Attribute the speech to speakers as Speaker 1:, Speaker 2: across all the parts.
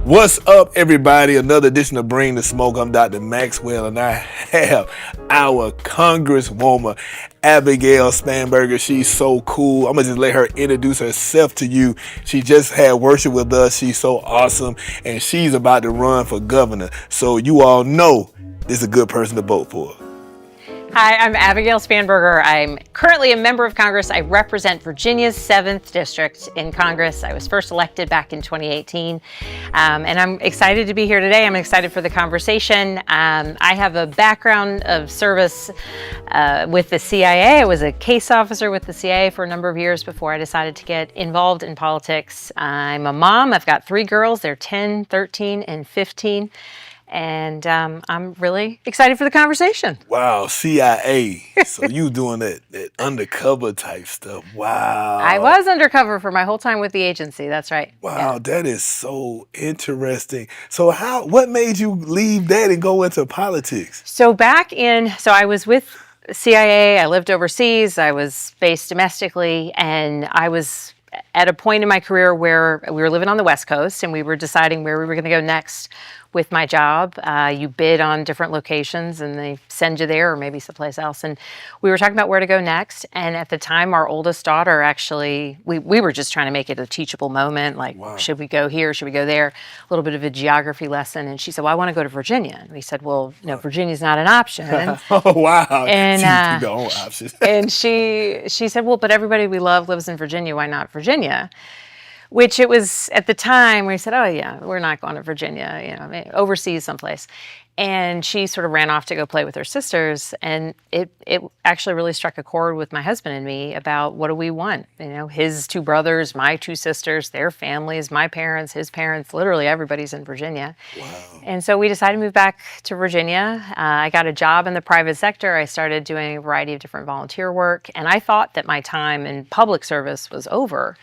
Speaker 1: What's up, everybody? Another edition of Bring the Smoke. I'm Dr. Maxwell, and I have our Congresswoman, Abigail Spanberger. She's so cool. I'm going to just let her introduce herself to you. She just had worship with us. She's so awesome, and she's about to run for governor. So you all know this is a good person to vote for.
Speaker 2: Hi, I'm Abigail Spanberger. I'm currently a member of Congress. I represent Virginia's 7th District in Congress. I was first elected back in 2018, and I'm excited to be here today. I'm excited for the conversation. I have a background of service with the CIA. I was a case officer with the CIA for a number of years before I decided to get involved in politics. I'm a mom. I've got 3 girls. They're 10, 13, and 15. And I'm really excited for the conversation.
Speaker 1: Wow, CIA. So you doing that undercover type stuff. Wow.
Speaker 2: I was undercover for my whole time with the agency. That's right.
Speaker 1: Wow,
Speaker 2: Yeah.
Speaker 1: That is so interesting. So what made you leave that and go into politics?
Speaker 2: So I was with CIA. I lived overseas. I was based domestically, and I was at a point in my career where we were living on the West Coast and we were deciding where we were going to go next with my job. You bid on different locations and they send you there or maybe someplace else. And we were talking about where to go next. And at the time, our oldest daughter actually, we were just trying to make it a teachable moment. Like, wow. Should we go here? Should we go there? A little bit of a geography lesson. And she said, well, I want to go to Virginia. And we said, well, no, Virginia's not an option.
Speaker 1: Oh, wow.
Speaker 2: And,
Speaker 1: the only option.
Speaker 2: And she said, well, but everybody we love lives in Virginia. Why not Virginia? Which it was at the time where he said, oh, yeah, we're not going to Virginia, overseas someplace. And she sort of ran off to go play with her sisters. And it actually really struck a chord with my husband and me about what do we want? His 2 brothers, my 2 sisters, their families, my parents, his parents, literally everybody's in Virginia.
Speaker 1: Wow.
Speaker 2: And so we decided to move back to Virginia. I got a job in the private sector. I started doing a variety of different volunteer work. And I thought that my time in public service was over.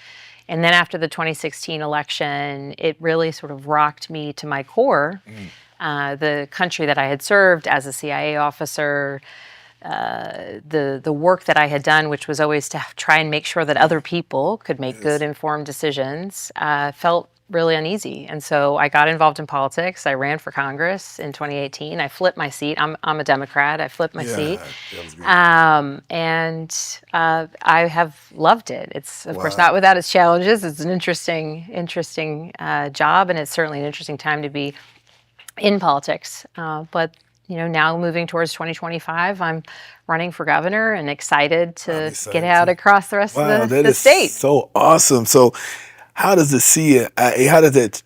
Speaker 2: And then after the 2016 election, it really sort of rocked me to my core. The country that I had served as a CIA officer, the work that I had done, which was always to try and make sure that other people could make good, informed decisions, felt really uneasy. And so I got involved in politics. I ran for Congress in 2018. I flipped my seat. I'm a Democrat. I flipped my seat. And I have loved it. It's, of course, not without its challenges. It's an interesting job, and it's certainly an interesting time to be in politics. But now moving towards 2025, I'm running for governor and excited to get out across the rest of the state.
Speaker 1: So awesome. So how does how does that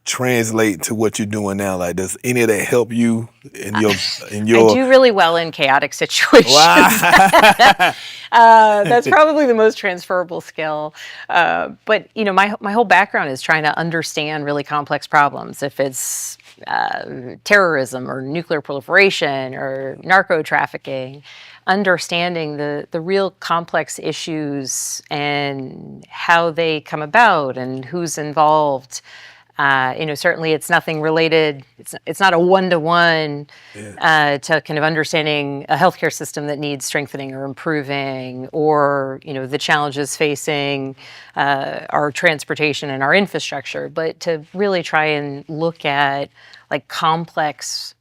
Speaker 1: translate to what you're doing now? Like, does any of that help you in your?
Speaker 2: I do really well in chaotic situations.
Speaker 1: Wow.
Speaker 2: That's probably the most transferable skill. But my whole background is trying to understand really complex problems. If it's terrorism or nuclear proliferation or narco trafficking, understanding the real complex issues and how they come about and who's involved. Certainly it's nothing related. It's not a one-to-one to kind of understanding a healthcare system that needs strengthening or improving, or the challenges facing our transportation and our infrastructure. But to really try and look at like complex,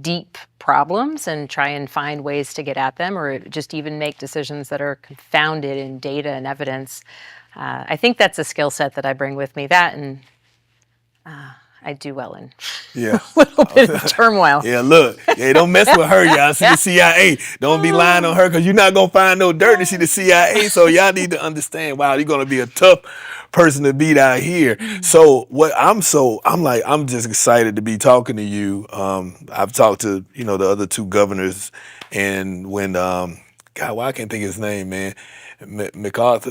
Speaker 2: deep problems and try and find ways to get at them, or just even make decisions that are founded in data and evidence. I think that's a skill set that I bring with me. That and I do well in a little bit of turmoil.
Speaker 1: Yeah, look, don't mess with her, y'all. See the CIA. Don't be lying on her, because you're not going to find no dirt to see the CIA. So y'all need to understand, wow, you're going to be a tough person to beat out here. So I'm just excited to be talking to you. I've talked to, the other 2 governors, and when, I can't think of his name, man. McAuliffe,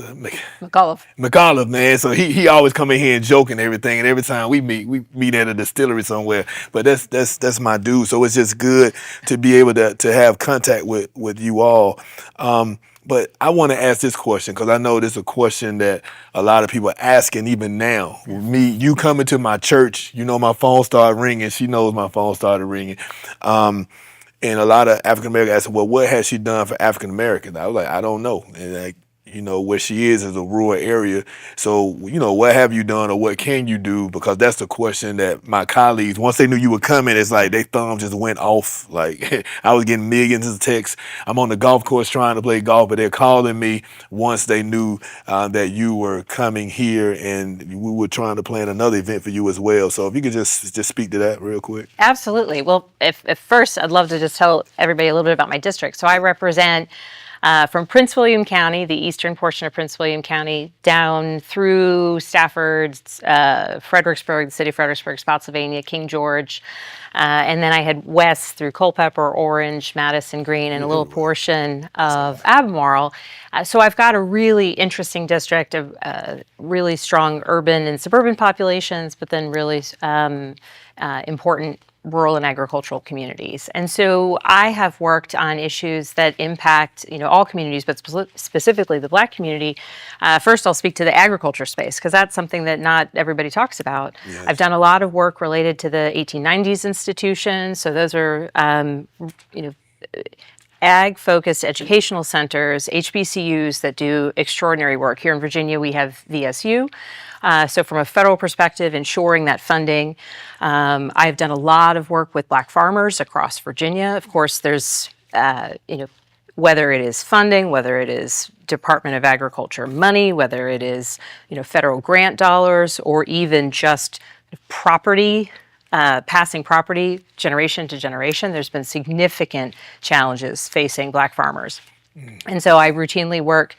Speaker 1: man. So he always come in here and joke and everything, and every time we meet at a distillery somewhere. But that's my dude. So it's just good to be able to have contact with you all. But I want to ask this question, because I know this is a question that a lot of people are asking even now. You coming to my church, my phone started ringing. She knows my phone started ringing. And a lot of African Americans ask, well, what has she done for African Americans? I was like, I don't know. And where she is a rural area. So, what have you done or what can you do? Because that's the question that my colleagues, once they knew you were coming, it's like their thumb just went off. Like I was getting millions of texts. I'm on the golf course trying to play golf, but they're calling me once they knew that you were coming here, and we were trying to plan another event for you as well. So if you could just speak to that real quick.
Speaker 2: Absolutely. Well, if first, I'd love to just tell everybody a little bit about my district. So I represent from Prince William County, the eastern portion of Prince William County, down through Stafford, Fredericksburg, the city of Fredericksburg, Spotsylvania, King George, and then I head west through Culpeper, Orange, Madison Green, and a little portion of Albemarle. So I've got a really interesting district of really strong urban and suburban populations, but then really important rural and agricultural communities. And so I have worked on issues that impact, all communities, but specifically the Black community. First, I'll speak to the agriculture space because that's something that not everybody talks about. Yes. I've done a lot of work related to the 1890s institutions. So those are, ag-focused educational centers, HBCUs that do extraordinary work. Here in Virginia, we have VSU. So from a federal perspective, ensuring that funding. I've done a lot of work with Black farmers across Virginia. Of course, there's, whether it is funding, whether it is Department of Agriculture money, whether it is, federal grant dollars, or even just property, passing property generation to generation, there's been significant challenges facing Black farmers. And so I routinely work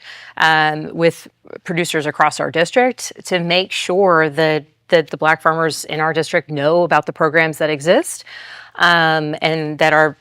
Speaker 2: with producers across our district to make sure that the Black farmers in our district know about the programs that exist and that are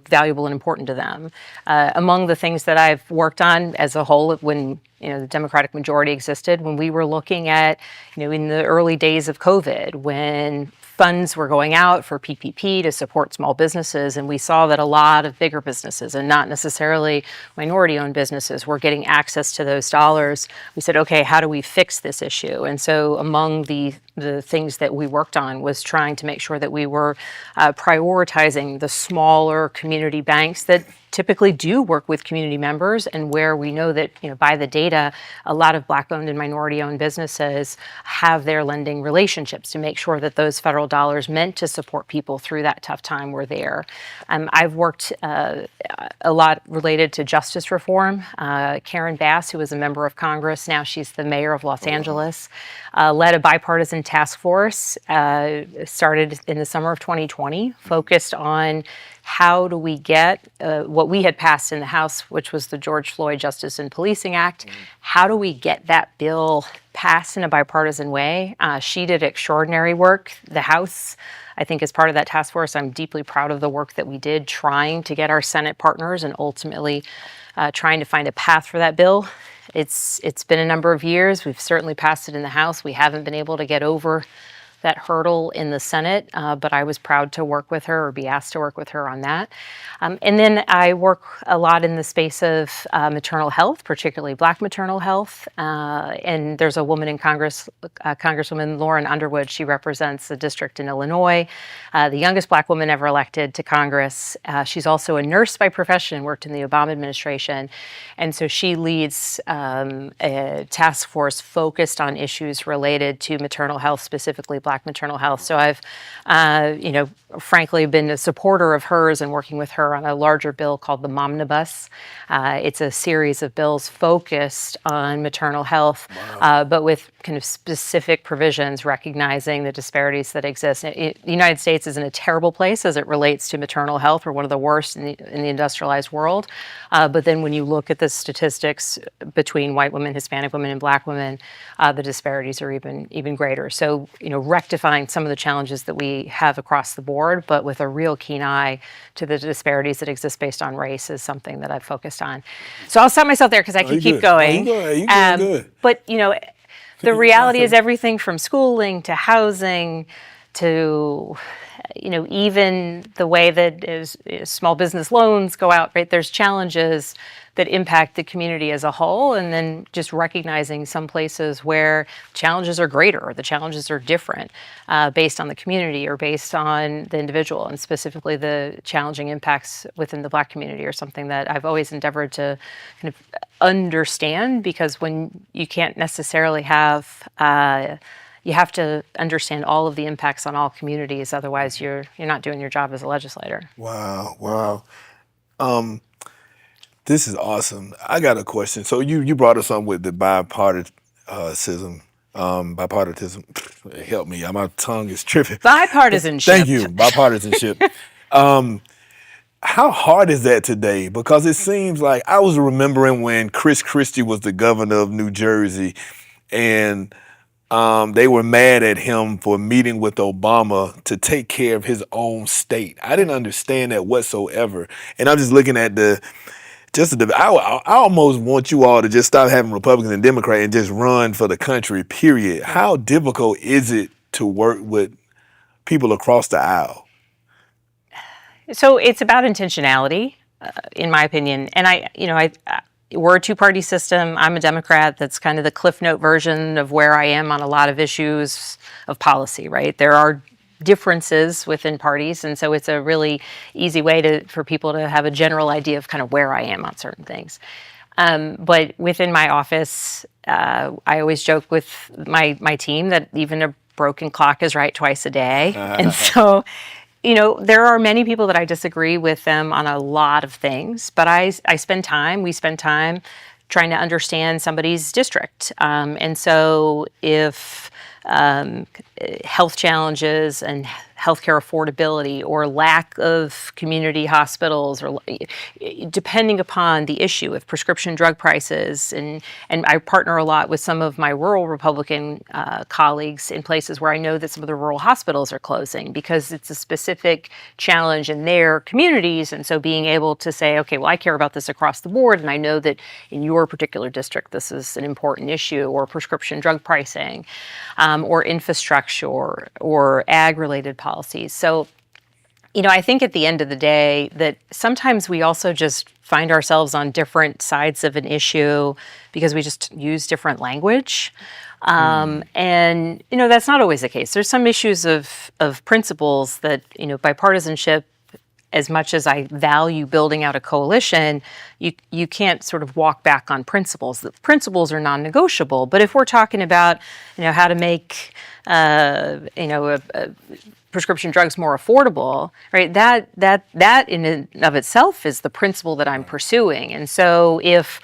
Speaker 2: valuable and important to them. Among the things that I've worked on as a whole, when the Democratic majority existed, when we were looking at in the early days of COVID, when funds were going out for PPP to support small businesses, and we saw that a lot of bigger businesses and not necessarily minority-owned businesses were getting access to those dollars. We said, okay, how do we fix this issue? And so among the things that we worked on was trying to make sure that we were prioritizing the smaller community banks that typically do work with community members, and where we know that, by the data, a lot of Black-owned and minority-owned businesses have their lending relationships to make sure that those federal dollars meant to support people through that tough time were there. I've worked a lot related to justice reform. Karen Bass, who was a member of Congress, now she's the mayor of Los Angeles, led a bipartisan task force, started in the summer of 2020, focused on how do we get what we had passed in the House, which was the George Floyd Justice and Policing Act, how do we get that bill passed in a bipartisan way? She did extraordinary work. The House, I think, as part of that task force, I'm deeply proud of the work that we did trying to get our Senate partners and ultimately trying to find a path for that bill. It's been a number of years. We've certainly passed it in the House. We haven't been able to get over that hurdle in the Senate, but I was proud to work with her or be asked to work with her on that. And then I work a lot in the space of maternal health, particularly Black maternal health. And there's a woman in Congress, Congresswoman Lauren Underwood. She represents a district in Illinois, the youngest Black woman ever elected to Congress. She's also a nurse by profession, worked in the Obama administration. And so she leads a task force focused on issues related to maternal health, specifically Black maternal health. So I've, frankly, been a supporter of hers and working with her on a larger bill called the Momnibus. It's a series of bills focused on maternal health, but with kind of specific provisions recognizing the disparities that exist. The United States is in a terrible place as it relates to maternal health. We're one of the worst in the industrialized world. But then when you look at the statistics between white women, Hispanic women, and Black women, the disparities are even greater. So, rectifying some of the challenges that we have across the board, but with a real keen eye to the disparities that exist based on race is something that I've focused on. So I'll stop myself there because I can keep going.
Speaker 1: You good.
Speaker 2: But, the reality is everything from schooling to housing to even the way that is small business loans go out, right? There's challenges that impact the community as a whole, and then just recognizing some places where challenges are greater or the challenges are different based on the community or based on the individual, and specifically the challenging impacts within the Black community are something that I've always endeavored to kind of understand, because when you can't necessarily have you have to understand all of the impacts on all communities. Otherwise, you're not doing your job as a legislator.
Speaker 1: Wow, wow. This is awesome. I got a question. So you brought us on with the bipartisan, bipartisan. Help me, my tongue is tripping.
Speaker 2: Bipartisanship.
Speaker 1: Thank you, bipartisanship. How hard is that today? Because it seems like I was remembering when Chris Christie was the governor of New Jersey, and they were mad at him for meeting with Obama to take care of his own state. I didn't understand that whatsoever. And I'm just looking at I almost want you all to just stop having Republicans and Democrats and just run for the country, period. How difficult is it to work with people across the aisle?
Speaker 2: So it's about intentionality, in my opinion. And we're a two-party system. I'm a Democrat. That's kind of the Cliff Note version of where I am on a lot of issues of policy, right? There are differences within parties, and so it's a really easy way for people to have a general idea of kind of where I am on certain things. But within my office, I always joke with my team that even a broken clock is right twice a day. And so, there are many people that I disagree with them on a lot of things, but we spend time trying to understand somebody's district. And so if health challenges and healthcare affordability or lack of community hospitals, or depending upon the issue of prescription drug prices, and I partner a lot with some of my rural Republican colleagues in places where I know that some of the rural hospitals are closing because it's a specific challenge in their communities. And so being able to say, okay, well, I care about this across the board, and I know that in your particular district this is an important issue, or prescription drug pricing, or infrastructure, or ag-related policies. So, I think at the end of the day that sometimes we also just find ourselves on different sides of an issue because we just use different language. And, that's not always the case. There's some issues of principles that, bipartisanship, as much as I value building out a coalition, you can't sort of walk back on principles. The principles are non-negotiable. But if we're talking about, how to make, prescription drugs more affordable, right? That in and of itself is the principle that I'm pursuing. And so if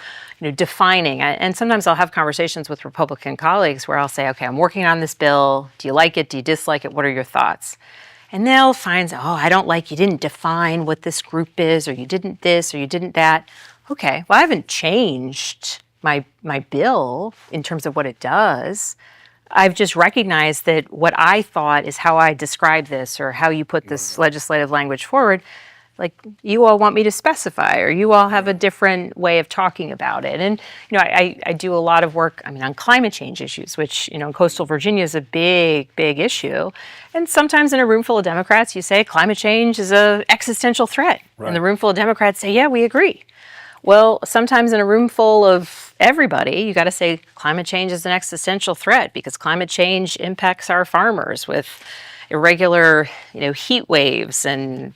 Speaker 2: defining, and sometimes I'll have conversations with Republican colleagues where I'll say, okay, I'm working on this bill. Do you like it? Do you dislike it? What are your thoughts? And they'll find, I don't like, you didn't define what this group is, or you didn't this, or you didn't that. Okay, well, I haven't changed my bill in terms of what it does. I've just recognized that what I thought is how I describe this, or how you put this legislative language forward, like you all want me to specify, or you all have a different way of talking about it. And, I do a lot of work, on climate change issues, which, in coastal Virginia is a big, big issue. And sometimes in a room full of Democrats, you say climate change is an existential threat. Right. And the room full of Democrats say, yeah, we agree. Well, sometimes in a room full of everybody, you got to say climate change is an existential threat because climate change impacts our farmers with irregular, heat waves and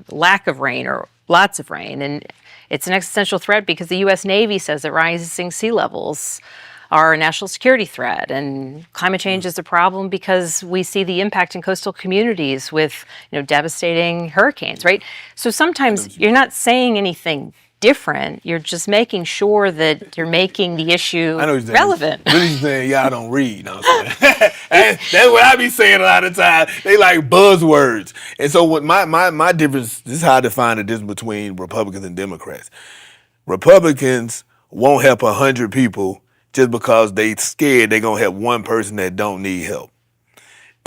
Speaker 2: lack of rain or lots of rain. And it's an existential threat because the U.S. Navy says that rising sea levels are a national security threat. And climate change is a problem because we see the impact in coastal communities with, devastating hurricanes, right? So sometimes you're not saying anything different. You're just making sure that you're making the issue relevant.
Speaker 1: What are you saying? Y'all don't read. No, that's what I be saying a lot of times. They like buzzwords. And so what my difference, this is how I define the difference between Republicans and Democrats. Republicans won't help 100 people just because they scared they're going to help one person that don't need help.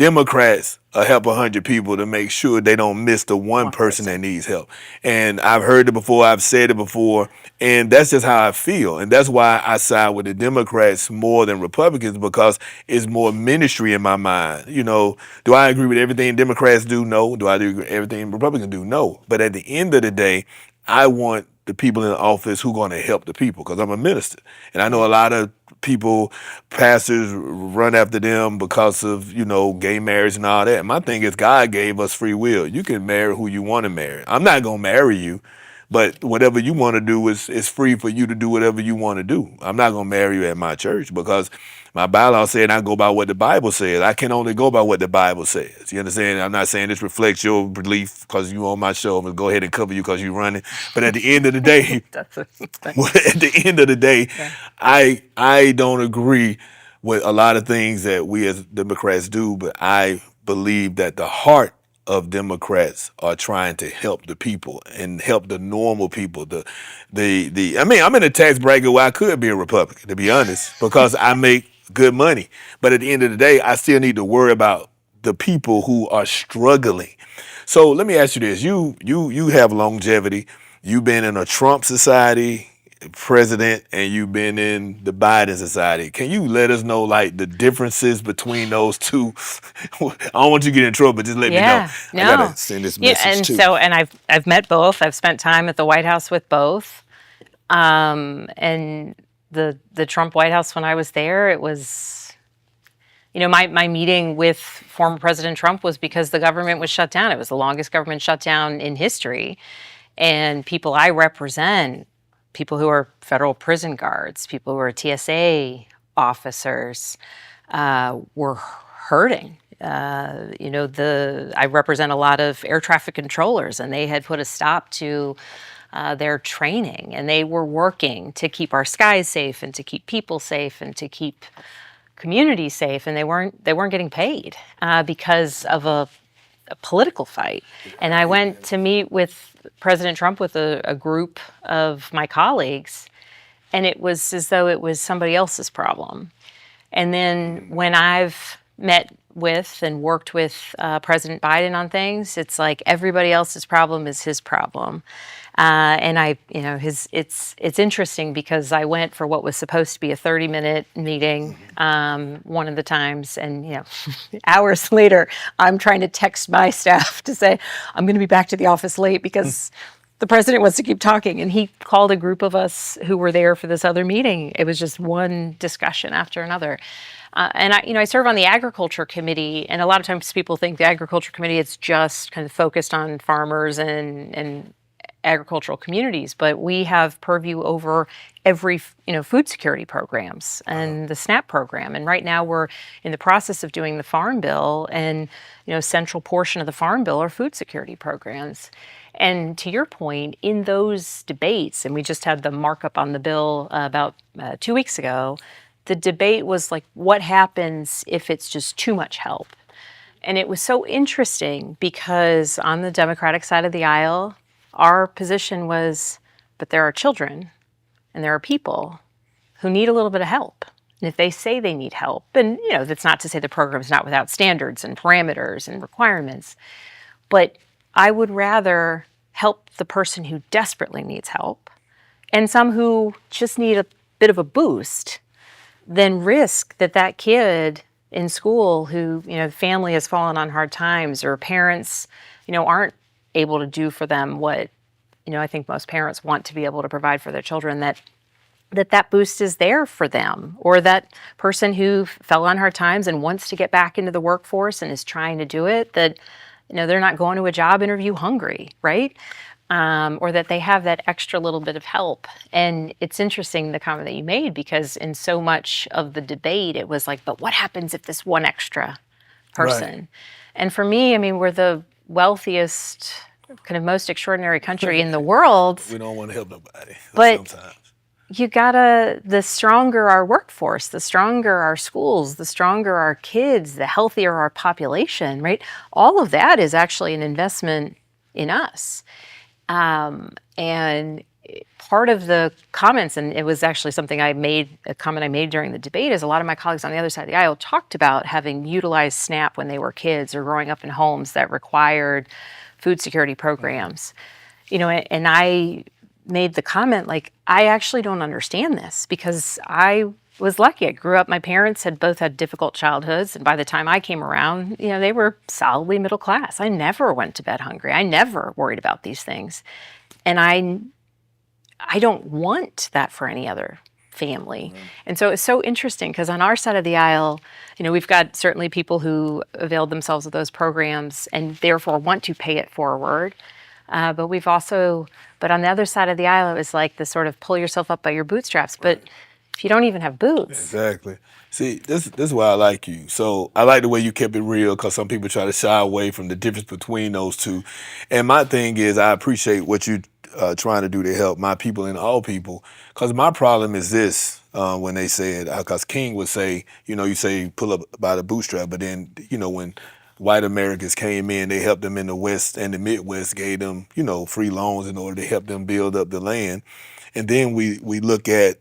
Speaker 1: Democrats help 100 people to make sure they don't miss the one
Speaker 2: One
Speaker 1: person
Speaker 2: person.
Speaker 1: that needs help. And I've heard it before, I've said it before, and that's just how I feel. And that's why I side with the Democrats more than Republicans, because it's more ministry in my mind. Do I agree with everything Democrats do? No. Do I agree with everything Republicans do? No. But at the end of the day, I want the people in the office who going to help the people, because I'm a minister. And I know a lot of people, pastors, run after them because of, gay marriage and all that. My thing is, God gave us free will. You can marry who you want to marry. I'm not going to marry you, but whatever you want to do is free for you to do whatever you want to do. I'm not going to marry you at my church, because my bylaw said I go by what the Bible says. I can only go by what the Bible says. You understand? I'm not saying this reflects your belief because you on my show. I'm going to go ahead and cover you because you're running. But at the end of the day,
Speaker 2: That's a,
Speaker 1: at the end of the day,
Speaker 2: yeah.
Speaker 1: I don't agree with a lot of things that we as Democrats do, but I believe that the heart of Democrats are trying to help the people and help the normal people. I mean, I'm in a tax bracket where I could be a Republican, to be honest, because I make good money. But at the end of the day, I still need to worry about the people who are struggling. So let me ask you this: you have longevity. You've been in a Trump society, president, and you've been in the Biden society. Can you let us know like the differences between those two? I don't want you to get in trouble, but just let me know.
Speaker 2: Yeah,
Speaker 1: I gotta
Speaker 2: no.
Speaker 1: send this
Speaker 2: Yeah,
Speaker 1: message
Speaker 2: and
Speaker 1: too.
Speaker 2: so and I've met both. I've spent time at the White House with both. And the Trump White House, when I was there, it was, my meeting with former President Trump was because the government was shut down. It was the longest government shutdown in history. And people I represent, people who are federal prison guards, people who are TSA officers, were hurting. I represent a lot of air traffic controllers, and they had put a stop to their training, and they were working to keep our skies safe and to keep people safe and to keep communities safe, and they weren't getting paid because of a political fight. And I went to meet with President Trump with a group of my colleagues, and it was as though it was somebody else's problem. And then when I've met with and worked with President Biden on things, it's like everybody else's problem is his problem. And it's interesting because I went for what was supposed to be a 30-minute meeting one of the times, and hours later, I'm trying to text my staff to say I'm going to be back to the office late because the president wants to keep talking. And he called a group of us who were there for this other meeting. It was just one discussion after another. And I serve on the agriculture committee, and a lot of times people think the agriculture committee it's just kind of focused on farmers and agricultural communities, but we have purview over every food security programs and the SNAP program. And right now we're in the process of doing the Farm Bill, and central portion of the Farm Bill are food security programs. And to your point, in those debates, and we just had the markup on the bill about 2 weeks ago, the debate was like, what happens if it's just too much help? And it was so interesting because on the Democratic side of the aisle, our position was, but there are children and there are people who need a little bit of help. And if they say they need help, and that's not to say the program's not without standards and parameters and requirements, but I would rather help the person who desperately needs help and some who just need a bit of a boost than risk that kid in school who, family has fallen on hard times or parents, aren't able to do for them what, I think most parents want to be able to provide for their children, that boost is there for them, or that person who fell on hard times and wants to get back into the workforce and is trying to do it, that, they're not going to a job interview hungry, right? Or that they have that extra little bit of help. And it's interesting, the comment that you made, because in so much of the debate, it was like, but what happens if this one extra person?
Speaker 1: Right.
Speaker 2: And for me, I mean, we're the wealthiest, kind of most extraordinary country in the world.
Speaker 1: We don't want to help nobody
Speaker 2: But
Speaker 1: sometimes.
Speaker 2: the stronger our workforce, the stronger our schools, the stronger our kids, the healthier our population, right? All of that is actually an investment in us. And part of the comments, and it was actually something a comment I made during the debate, is a lot of my colleagues on the other side of the aisle talked about having utilized SNAP when they were kids or growing up in homes that required food security programs. And I made the comment, like, I actually don't understand this because I was lucky. I grew up, my parents had both had difficult childhoods, and by the time I came around, they were solidly middle class. I never went to bed hungry. I never worried about these things. And I don't want that for any other family. Right. And so it's so interesting because on our side of the aisle, we've got certainly people who availed themselves of those programs and therefore want to pay it forward. But on the other side of the aisle, it was like the sort of pull yourself up by your bootstraps. Right. But if you don't even have boots.
Speaker 1: Exactly. See, this is why I like you. So I like the way you kept it real because some people try to shy away from the difference between those two. And my thing is, I appreciate what you trying to do to help my people and all people. Because my problem is this, when they say it, because King would say, you say pull up by the bootstrap, but then, when white Americans came in, they helped them in the West and the Midwest, gave them, free loans in order to help them build up the land. And then we look at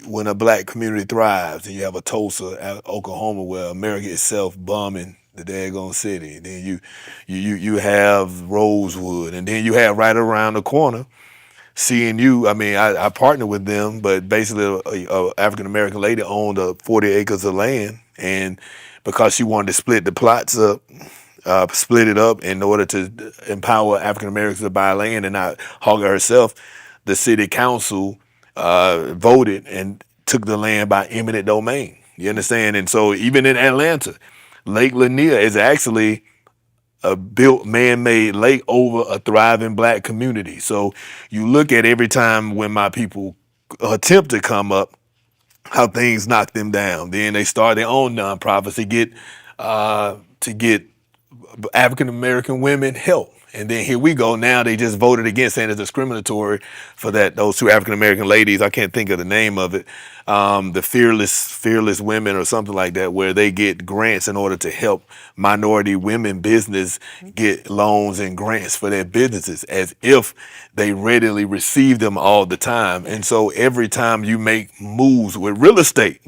Speaker 1: when a black community thrives and you have a Tulsa, Oklahoma, where America itself bombing the daggone city. Then you have Rosewood, and then you have right around the corner CNU. I mean, I partnered with them, but basically a African American lady owned 40 acres of land, and because she wanted to split the plots up, split it up in order to empower African Americans to buy land and not hog it herself, the city council voted and took the land by eminent domain. You understand? And so even in Atlanta, Lake Lanier is actually a built man-made lake over a thriving black community. So you look at every time when my people attempt to come up, how things knock them down. Then they start their own nonprofits to get African American women help. And then here we go. Now they just voted against, saying it's discriminatory for those two African American ladies. I can't think of the name of it. The fearless women or something like that, where they get grants in order to help minority women business get loans and grants for their businesses, as if they readily receive them all the time. And so every time you make moves with real estate,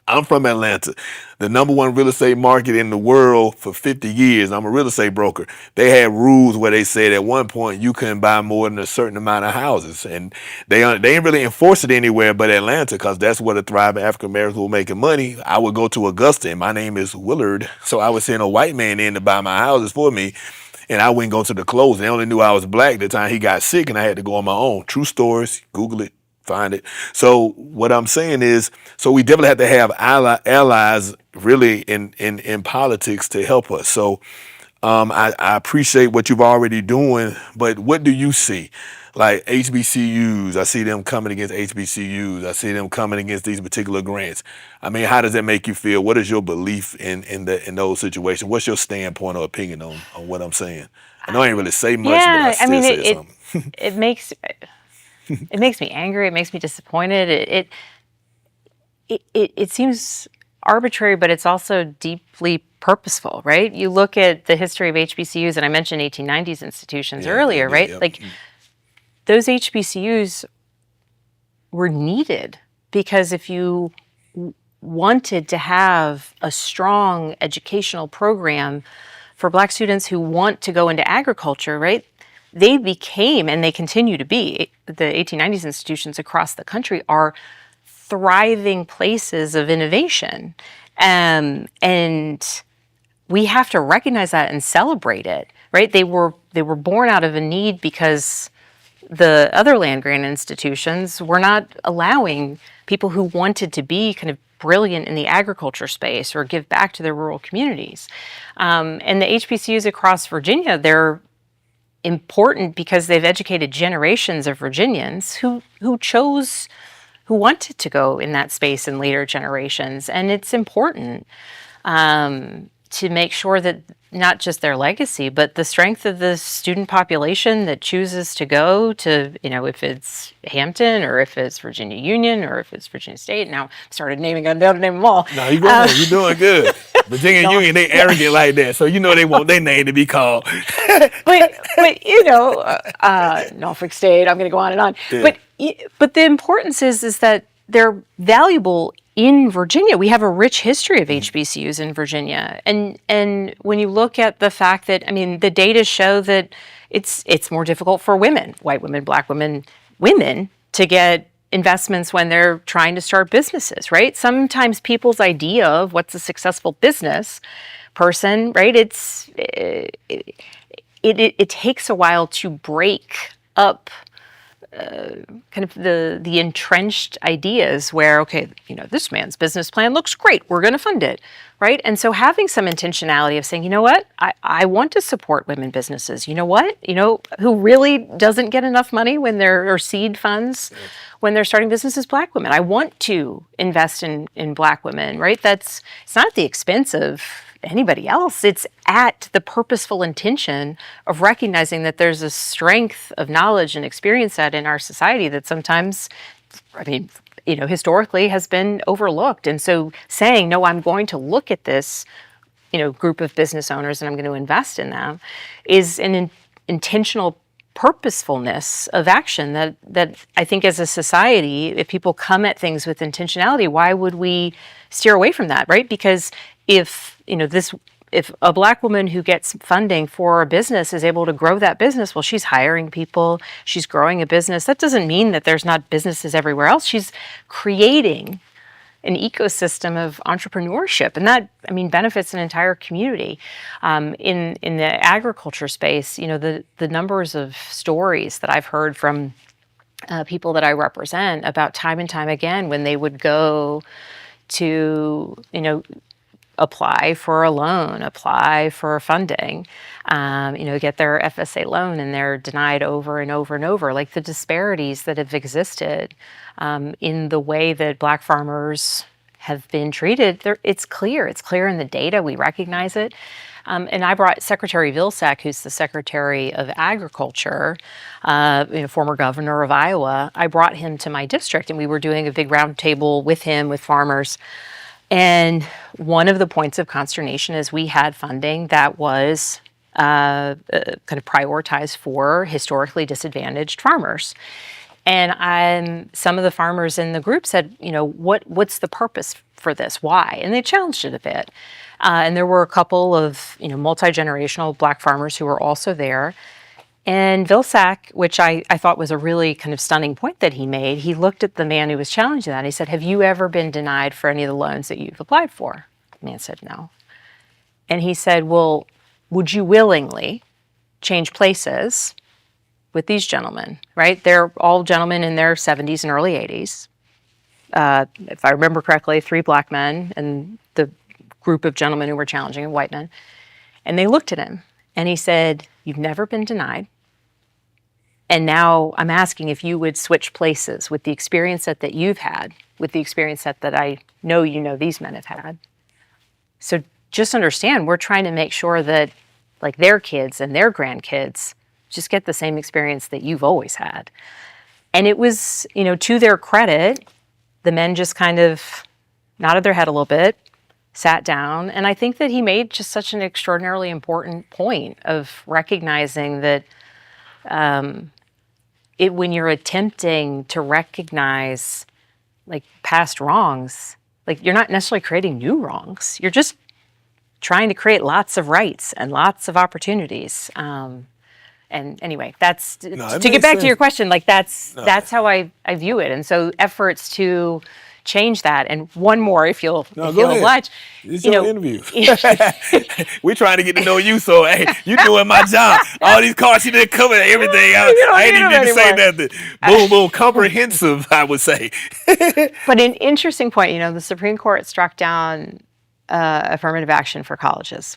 Speaker 1: I'm from Atlanta, the number one real estate market in the world for 50 years. I'm a real estate broker. They had rules where they said at one point you couldn't buy more than a certain amount of houses. And they ain't really enforced it anywhere but Atlanta, because that's where the thriving African Americans were making money. I would go to Augusta, and my name is Willard. So I would send a white man in to buy my houses for me. And I wouldn't go to the closing. They only knew I was black at the time he got sick, and I had to go on my own. True stories. Google it. Find it. So what I'm saying is, so we definitely have to have allies really in politics to help us. So I appreciate what you've already doing, but what do you see? Like HBCUs, I see them coming against HBCUs. I see them coming against these particular grants. I mean, how does that make you feel? What is your belief in those situations? What's your standpoint or opinion on what I'm saying? I know I ain't really say much, but I still say something.
Speaker 2: It makes me angry. It makes me disappointed. It seems arbitrary, but it's also deeply purposeful, right? You look at the history of HBCUs, and I mentioned 1890s institutions earlier, right? Yep. Like those HBCUs were needed because if you wanted to have a strong educational program for Black students who want to go into agriculture, right? They became, and they continue to be, the 1890s institutions across the country are thriving places of innovation. And we have to recognize that and celebrate it, right? They were born out of a need because the other land-grant institutions were not allowing people who wanted to be kind of brilliant in the agriculture space or give back to their rural communities. And the HBCUs across Virginia, they're important because they've educated generations of Virginians who wanted to go in that space in later generations. And it's important to make sure that not just their legacy, but the strength of the student population that chooses to go to, if it's Hampton or if it's Virginia Union or if it's Virginia State. Now I started naming, I'm down to name them all.
Speaker 1: No, you're doing good. Virginia
Speaker 2: No,
Speaker 1: Union, they arrogant like that, so you know they want their name to be called.
Speaker 2: but Norfolk State. I'm going to go on and on.
Speaker 1: Yeah.
Speaker 2: But the importance is that they're valuable in Virginia. We have a rich history of HBCUs in Virginia, and when you look at the fact that, I mean, the data show that it's more difficult for women, white women, black women, to get investments when they're trying to start businesses, right? Sometimes people's idea of what's a successful business person, right? It takes a while to break up kind of the entrenched ideas where, okay, this man's business plan looks great, we're going to fund it, right? And so having some intentionality of saying, you know what, I want to support women businesses. You know what, who really doesn't get enough money when or seed funds when they're starting businesses? Black women. I want to invest in black women, right? It's not at the expense of anybody else. It's at the purposeful intention of recognizing that there's a strength of knowledge and experience set in our society that sometimes, I mean, historically has been overlooked. And so saying, no, I'm going to look at this, group of business owners and I'm going to invest in them is an intentional purposefulness of action that I think as a society, if people come at things with intentionality, why would we steer away from that, right? Because if a black woman who gets funding for a business is able to grow that business, well, she's hiring people, she's growing a business. That doesn't mean that there's not businesses everywhere else. She's creating an ecosystem of entrepreneurship, and that, benefits an entire community. In the agriculture space, the numbers of stories that I've heard from people that I represent about time and time again when they would go to, apply for a loan, apply for funding, get their FSA loan, and they're denied over and over and over. Like the disparities that have existed in the way that black farmers have been treated, it's clear. It's clear in the data. We recognize it. And I brought Secretary Vilsack, who's the Secretary of Agriculture, former governor of Iowa. I brought him to my district, and we were doing a big roundtable with him, with farmers. And one of the points of consternation is we had funding that was kind of prioritized for historically disadvantaged farmers. And some of the farmers in the group said, what's the purpose for this? Why? And they challenged it a bit. And there were a couple of, multi-generational black farmers who were also there. And Vilsack, which I thought was a really kind of stunning point that he made, he looked at the man who was challenging that. He said, have you ever been denied for any of the loans that you've applied for? The man said, no. And he said, well, would you willingly change places with these gentlemen, right? They're all gentlemen in their 70s and early 80s. If I remember correctly, 3 black men and the group of gentlemen who were challenging, white men. And they looked at him and he said, you've never been denied. And now I'm asking if you would switch places with the experience set that you've had, with the experience set that I know these men have had. So just understand, we're trying to make sure that like their kids and their grandkids just get the same experience that you've always had. And it was, to their credit, the men just kind of nodded their head a little bit, sat down, and I think that he made just such an extraordinarily important point of recognizing that when you're attempting to recognize like past wrongs, like you're not necessarily creating new wrongs. You're just trying to create lots of rights and lots of opportunities. And anyway, that's to get back to your question. Like that's how I view it. And so efforts to change that. And one more, if you'll oblige.
Speaker 1: It's your interview. We're trying to get to know you, so hey, you doing my job. All these cards, you didn't cover everything. I ain't even need to say nothing. Boom, boom, comprehensive, I would say.
Speaker 2: But an interesting point, the Supreme Court struck down affirmative action for colleges.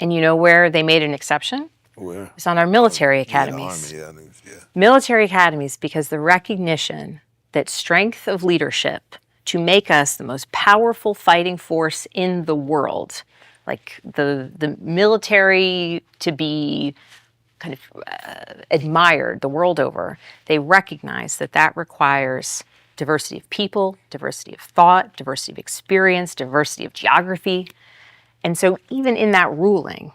Speaker 2: And you know where they made an exception?
Speaker 1: Where?
Speaker 2: It's on our military academies.
Speaker 1: The Army, yeah.
Speaker 2: Military academies, because the recognition that strength of leadership to make us the most powerful fighting force in the world, like the military to be kind of admired the world over, they recognize that requires diversity of people, diversity of thought, diversity of experience, diversity of geography. And so even in that ruling,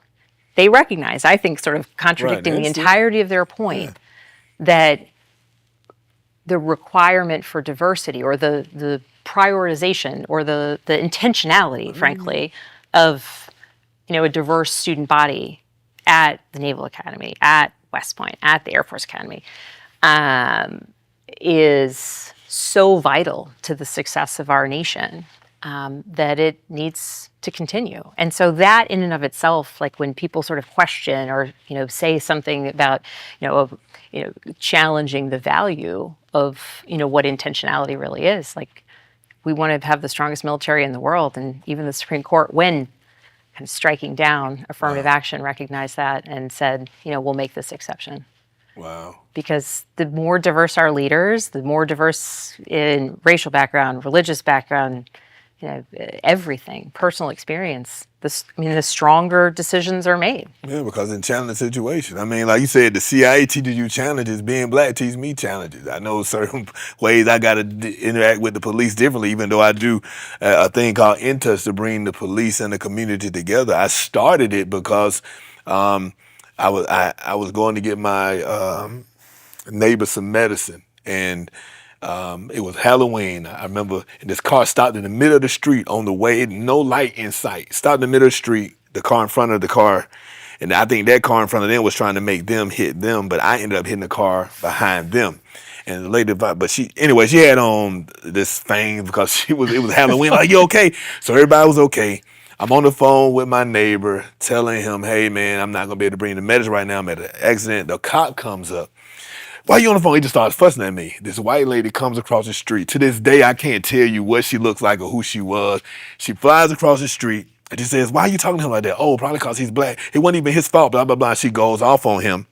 Speaker 2: they recognize, I think, sort of
Speaker 1: Right.
Speaker 2: contradicting the
Speaker 1: That's it.
Speaker 2: entirety of their
Speaker 1: Yeah.
Speaker 2: point, that the requirement for diversity, or the prioritization, or the intentionality, frankly, of a diverse student body at the Naval Academy, at West Point, at the Air Force Academy, is so vital to the success of our nation, that it needs to continue. And so that in and of itself, like when people sort of question or say something about challenging the value of what intentionality really is, like we want to have the strongest military in the world, and even the Supreme Court, when kind of striking down affirmative
Speaker 1: Wow.
Speaker 2: action, recognized that and said, we'll make this exception.
Speaker 1: Wow.
Speaker 2: Because the more diverse our leaders, the more diverse in racial background, religious background, everything, personal experience, the stronger decisions are made.
Speaker 1: Yeah, because in challenging situations, I mean, like you said, the CIA teaches you challenges. Being black teaches me challenges. I know certain ways I got to interact with the police differently, even though I do a thing called InTouch to bring the police and the community together. I started it because I was going to get my neighbor some medicine, and it was Halloween. I remember, and this car stopped in the middle of the street on the way, no light in sight. Stopped in the middle of the street, the car in front of the car, and I think that car in front of them was trying to make them hit them, but I ended up hitting the car behind them. And the lady, but she had on this thing because it was Halloween. Like, you okay? So everybody was okay. I'm on the phone with my neighbor, telling him, "Hey man, I'm not gonna be able to bring the medicine right now. I'm at an accident." The cop comes up. Why are you on the phone? He just starts fussing at me. This white lady comes across the street. To this day, I can't tell you what she looks like or who she was. She flies across the street and she says, "Why are you talking to him like that?" "Oh, probably because he's black. It wasn't even his fault, blah, blah, blah." She goes off on him.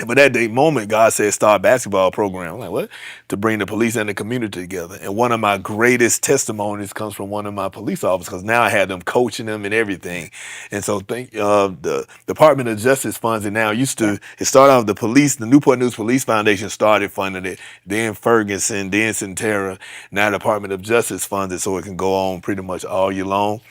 Speaker 1: But at that moment, God said, "Start a basketball program." I'm like, what? To bring the police and the community together. And one of my greatest testimonies comes from one of my police officers, because now I had them coaching them and everything. And so the Department of Justice funds it now. It started off the police, the Newport News Police Foundation started funding it, then Ferguson, then Centera. Now the Department of Justice funds it so it can go on pretty much all year long.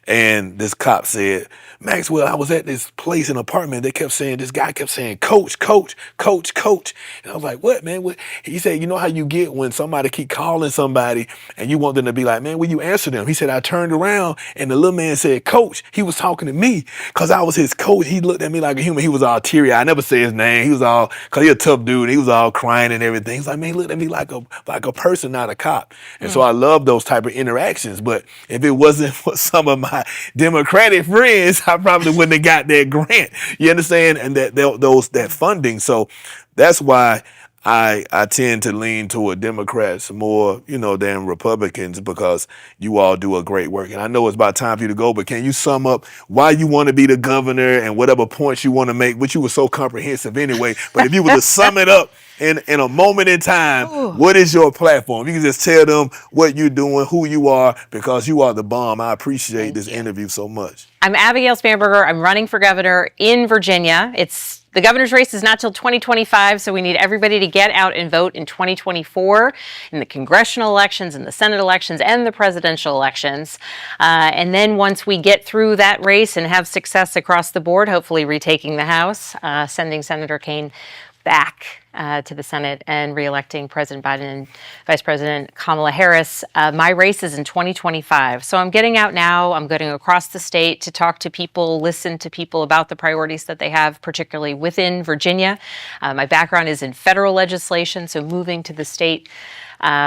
Speaker 1: And this cop said, "Maxwell, I was at this place, an apartment. This guy kept saying, 'Coach, coach, coach, coach.'" And I was like, "What, man?" What? He said, "You know how you get when somebody keep calling somebody and you want them to be like, 'Man, will you answer them?'" He said, "I turned around and the little man said, 'Coach.' He was talking to me because I was his coach. He looked at me like a human. He was all teary. I never say his name. He was all, because he's a tough dude. He was all crying and everything. He's like, man, he looked at me like a person, not a cop." And so I love those type of interactions. But if it wasn't for some of my Democratic friends, I probably wouldn't have got that grant. You understand? And that funding. So that's why I tend to lean toward Democrats more, than Republicans, because you all do a great work. And I know it's about time for you to go, but can you sum up why you want to be the governor and whatever points you want to make, which you were so comprehensive anyway. But if you were to sum it up in a moment in time, what is your platform? You can just tell them what you're doing, who you are, because you are the bomb. I appreciate this interview so much.
Speaker 2: I'm Abigail Spanberger. I'm running for governor in Virginia. The governor's race is not till 2025, so we need everybody to get out and vote in 2024 in the congressional elections, in the Senate elections, and the presidential elections. And then once we get through that race and have success across the board, hopefully retaking the House, sending Senator Kaine back to the Senate, and reelecting President Biden and Vice President Kamala Harris. My race is in 2025. So I'm getting out now. I'm going across the state to talk to people, listen to people about the priorities that they have, particularly within Virginia. My background is in federal legislation, so moving to the state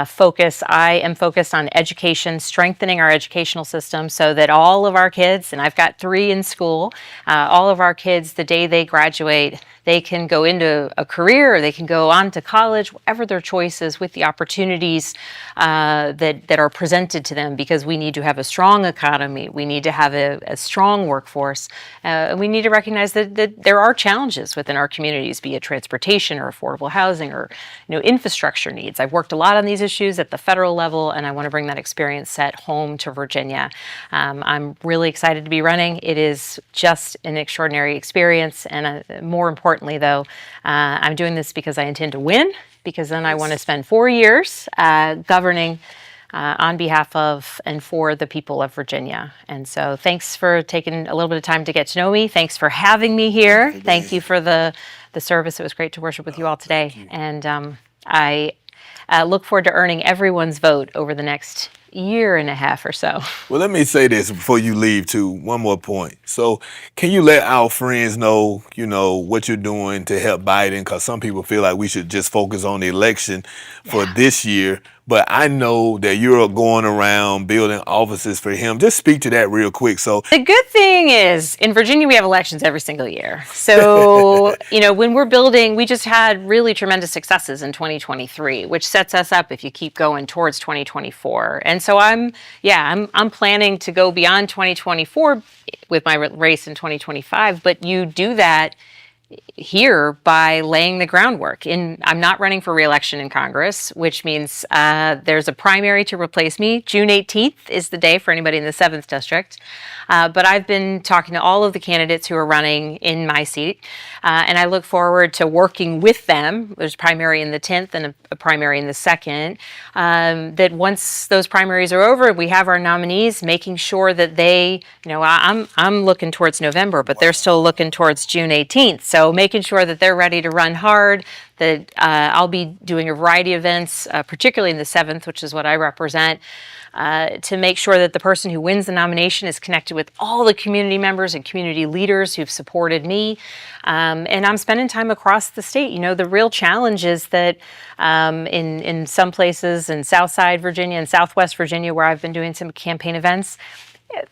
Speaker 2: focus. I am focused on education, strengthening our educational system so that all of our kids, and I've got 3 in school, all of our kids, the day they graduate, they can go into a career, or they can go on to college, whatever their choice is, with the opportunities that are presented to them, because we need to have a strong economy. We need to have a strong workforce. We need to recognize that there are challenges within our communities, be it transportation or affordable housing or infrastructure needs. I've worked a lot on these issues at the federal level, and I want to bring that experience set home to Virginia. I'm really excited to be running. It is just an extraordinary experience, and more importantly, though, I'm doing this because I intend to win, because then I want to
Speaker 1: Yes.
Speaker 2: spend 4 years governing on behalf of and for the people of Virginia. And so thanks for taking a little bit of time to get to know me. Thanks for having me
Speaker 1: Thank you
Speaker 2: here.
Speaker 1: for being
Speaker 2: Thank you
Speaker 1: here.
Speaker 2: for the service. It was great to worship with you all
Speaker 1: Thank
Speaker 2: today.
Speaker 1: you.
Speaker 2: And I look forward to earning everyone's vote over the next year and a half or so.
Speaker 1: Well, let me say this before you leave too. One more point. So, can you let our friends know, what you're doing to help Biden? Because some people feel like we should just focus on the election for
Speaker 2: Yeah.
Speaker 1: this year. But I know that you're going around building offices for him. Just speak to that real quick. So,
Speaker 2: The good thing is in Virginia, we have elections every single year. So, when we're building, we just had really tremendous successes in 2023, which sets us up if you keep going towards 2024. And so I'm planning to go beyond 2024 with my race in 2025, but you do that here by laying the groundwork. I'm not running for reelection in Congress, which means there's a primary to replace me. June 18th is the day for anybody in the 7th District. But I've been talking to all of the candidates who are running in my seat, and I look forward to working with them. There's a primary in the 10th and a primary in the 2nd. That once those primaries are over, we have our nominees, making sure that they, I'm looking towards November, but they're still looking towards June 18th. So making sure that they're ready to run hard, that I'll be doing a variety of events, particularly in the 7th, which is what I represent, to make sure that the person who wins the nomination is connected with all the community members and community leaders who've supported me. And I'm spending time across the state. The real challenge is that in some places in Southside Virginia and Southwest Virginia, where I've been doing some campaign events,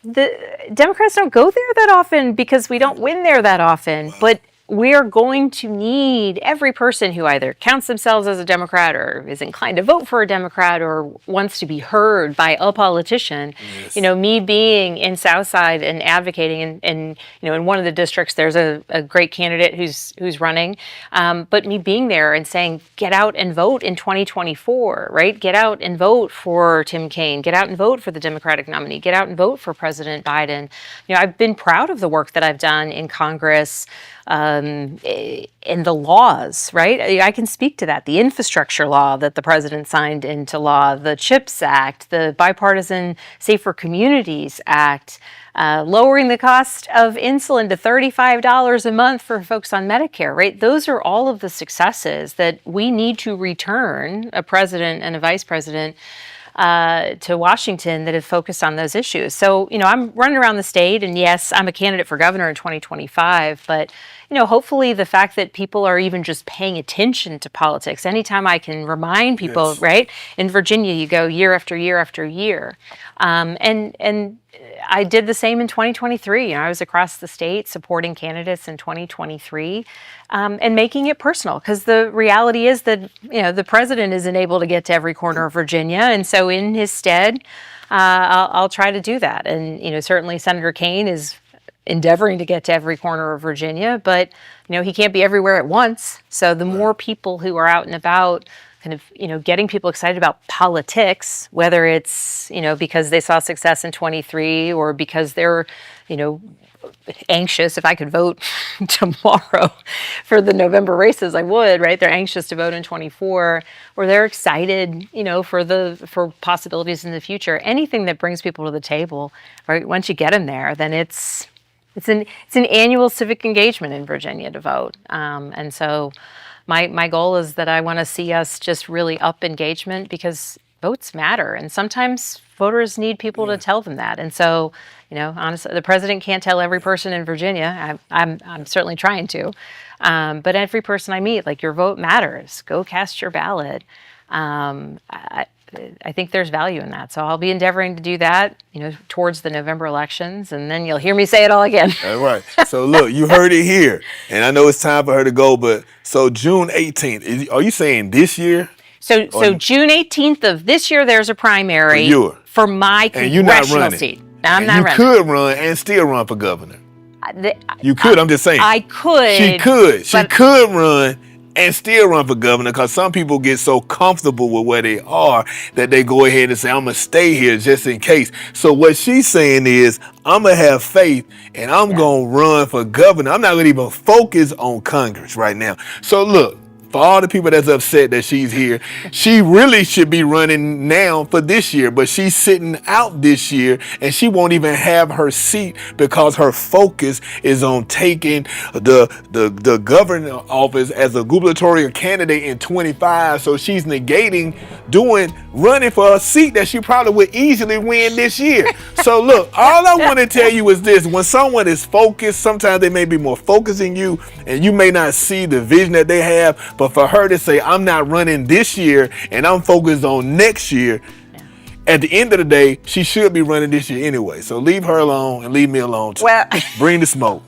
Speaker 2: the Democrats don't go there that often because we don't win there that often. But we are going to need every person who either counts themselves as a Democrat or is inclined to vote for a Democrat or wants to be heard by a politician.
Speaker 1: yes.
Speaker 2: Me being in Southside and advocating, and in one of the districts, there's a great candidate who's running. But me being there and saying, get out and vote in 2024, right? Get out and vote for Tim Kaine. Get out and vote for the Democratic nominee. Get out and vote for President Biden. I've been proud of the work that I've done in Congress. In the laws, right? I can speak to that. The infrastructure law that the president signed into law, the CHIPS Act, the Bipartisan Safer Communities Act, lowering the cost of insulin to $35 a month for folks on Medicare, right? Those are all of the successes that we need to return a president and a vice president to Washington that have focused on those issues. So, I'm running around the state, and yes, I'm a candidate for governor in 2025, but, hopefully the fact that people are even just paying attention to politics, anytime I can remind people,
Speaker 1: Yes.
Speaker 2: right? In Virginia, you go year after year after year. And I did the same in 2023. I was across the state supporting candidates in 2023 and making it personal, because the reality is that, the president isn't able to get to every corner of Virginia. And so in his stead, I'll try to do that. And, certainly Senator Kaine is endeavoring to get to every corner of Virginia, but, he can't be everywhere at once. So the more people who are out and about, kind of, getting people excited about politics, whether it's, because they saw success in 23 or because they're, anxious. If I could vote tomorrow for the November races, I would, right? They're anxious to vote in 24, or they're excited, for possibilities in the future. Anything that brings people to the table, right? Once you get them there, then it's an annual civic engagement in Virginia to vote. And so my goal is that I want to see us just really up engagement, because votes matter. And sometimes voters need people to tell them that. And so, honestly, the president can't tell every person in Virginia. I'm certainly trying to. But every person I meet, like, your vote matters. Go cast your ballot. I think there's value in that. So I'll be endeavoring to do that, towards the November elections, and then you'll hear me say it all again.
Speaker 1: All right. So look, you heard it here, and I know it's time for her to go. But so June 18th, are you saying this year?
Speaker 2: So June 18th of this year, there's a primary for my
Speaker 1: And you're not
Speaker 2: congressional
Speaker 1: running.
Speaker 2: seat. I'm
Speaker 1: And
Speaker 2: not
Speaker 1: you
Speaker 2: running.
Speaker 1: could run and still run for governor. You could. I'm just saying.
Speaker 2: I could.
Speaker 1: She could. She
Speaker 2: but
Speaker 1: could run and still run for governor, because some people get so comfortable with where they are that they go ahead and say, I'm going to stay here just in case. So what she's saying is, I'm going to have faith and I'm going to run for governor. I'm not going to even focus on Congress right now. So look, For all the people that's upset that she's here, she really should be running now for this year, but she's sitting out this year and she won't even have her seat because her focus is on taking the governor office as a gubernatorial candidate in 25. So she's negating running for a seat that she probably would easily win this year. So look, all I want to tell you is this: when someone is focused, sometimes they may be more focused than you, and you may not see the vision that they have. But for her to say, I'm not running this year and I'm focused on next year, at the end of the day, she should be running this year anyway. So leave her alone and leave me alone too.
Speaker 2: Well,
Speaker 1: bring the smoke.